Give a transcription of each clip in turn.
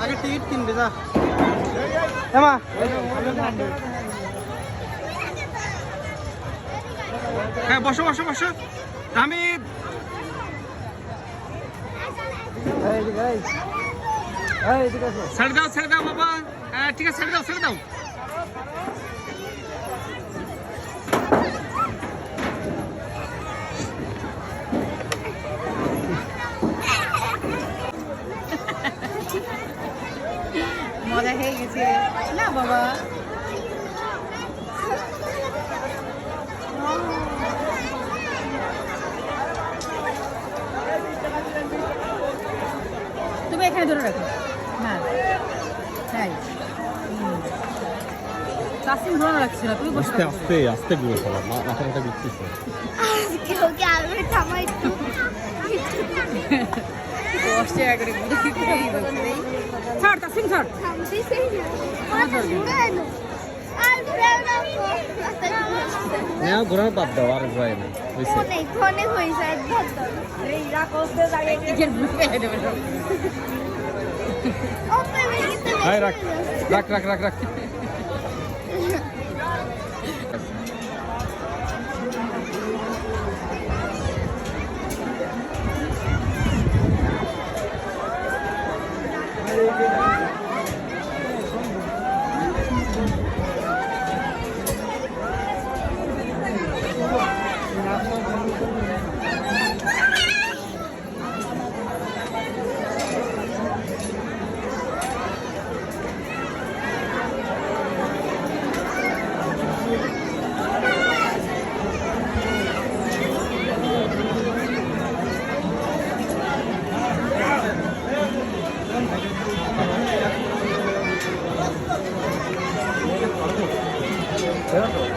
আগে টিকিট কিনবে যা এমা হ্যাঁ বসো বসো বসো আমি ছেড়ে দাও বাবা ঠিক আছে ছেড়ে দাও মজা হয়ে গেছে না বাবা তুমি এখানে ধরে রাখো হ্যাঁ তাই কাসিম ধরে রাখছি না তুমি বসে আস্তে আস্তে ঘুরে চলো মাথাটা ঘুরতেছে আজকে ওকে আলবে থামাই একটু 10 টাকা করে ছাড় কাসিম ছাড় থামছি সেই কথা ঘুরে এলো আর বেলা না ঘোরার বাদ দাও আর ঘোরাই না ফোনে হয়েছে একদম এই রাখোতে দাঁড়িয়ে টিকেট বুক করে দেবে ওপে গিয়ে হাই রাখ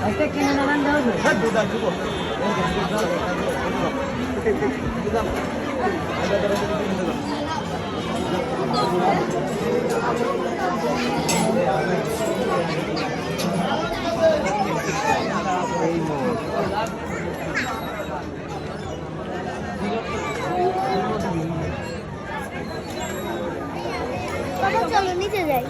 একটা কিনে নেবেন দাও চলো নিচে যাই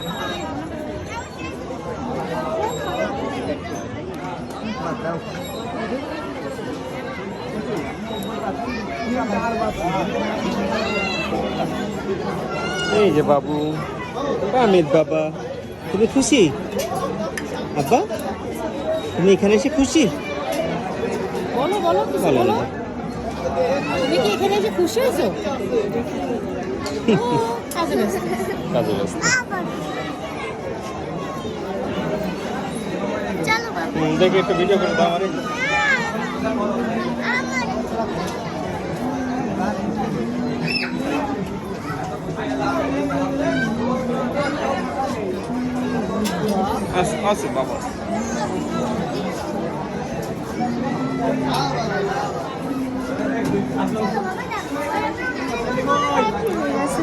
এই যে বাবু আমিদ বাবা তুমি খুশি আব্বা তুমি এখানে এসে খুশি বলো বলো কিছু বলো বলো তুমি কি এখানে এসে খুশি হয়েছো কাজে ব্যস্ত চলো বাবা দেখি একটু ভিডিও করে দাও আমারে আছে বাবা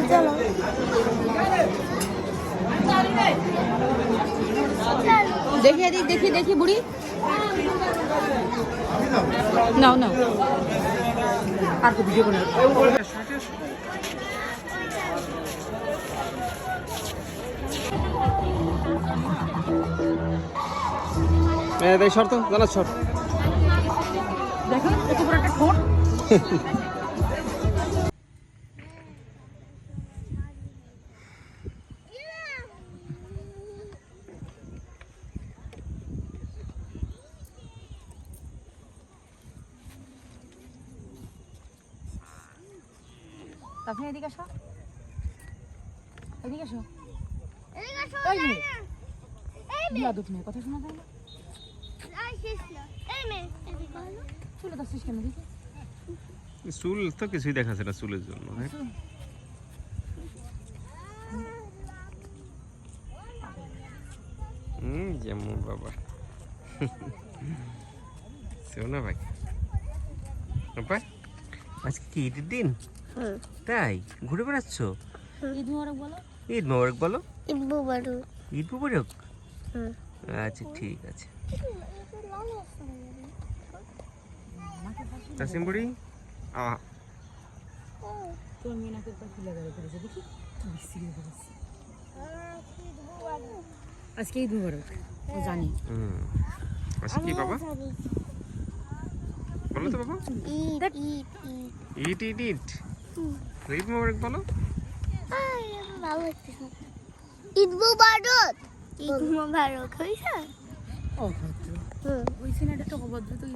চলো দেখি এদিক দেখি বুড়ি নাও আর তো ভিডিও করে দেখ শর্ত জানা শর্ত দেখো কত বড় একটা ঠোঁট আপনি এদিকে আসো এদিকে আসো এই মেয়ে বিয়াদব মেয়ে কথা শোনা যায় না চলে যাচ্ছিস কেন দেখি চুল তো কিছুই দেখাচ্ছে না চুলের জন্য যেমন বাবা শোনা ভাই আজকে কি ঈদের দিন তাই ঘুরে বেড়াচ্ছ ঈদ মোবারক বলো ঈদ মোবারক বলো ঈদ মোবারক ঈদ মোবারক আচ্ছা ঠিক আছে নাসিম বুড়ি তোর মেয়ে নাকি একবার খুলে বেড়ে করেছে দেখি বিশ্রী করেছে আজকে ঈদ মুবারক ও জানি আচ্ছা কি বাবা বলো তো বাবা ঈদ ঈদ ঈদ ঈদ ঈদ ঈদ ঈদ মোবারক বলো ভালো লাগতেছে ঈদ মুবারক ঈদ মুবারক হইছে অভদ্র ওই সিনেমাটা তো অভদ্র তুই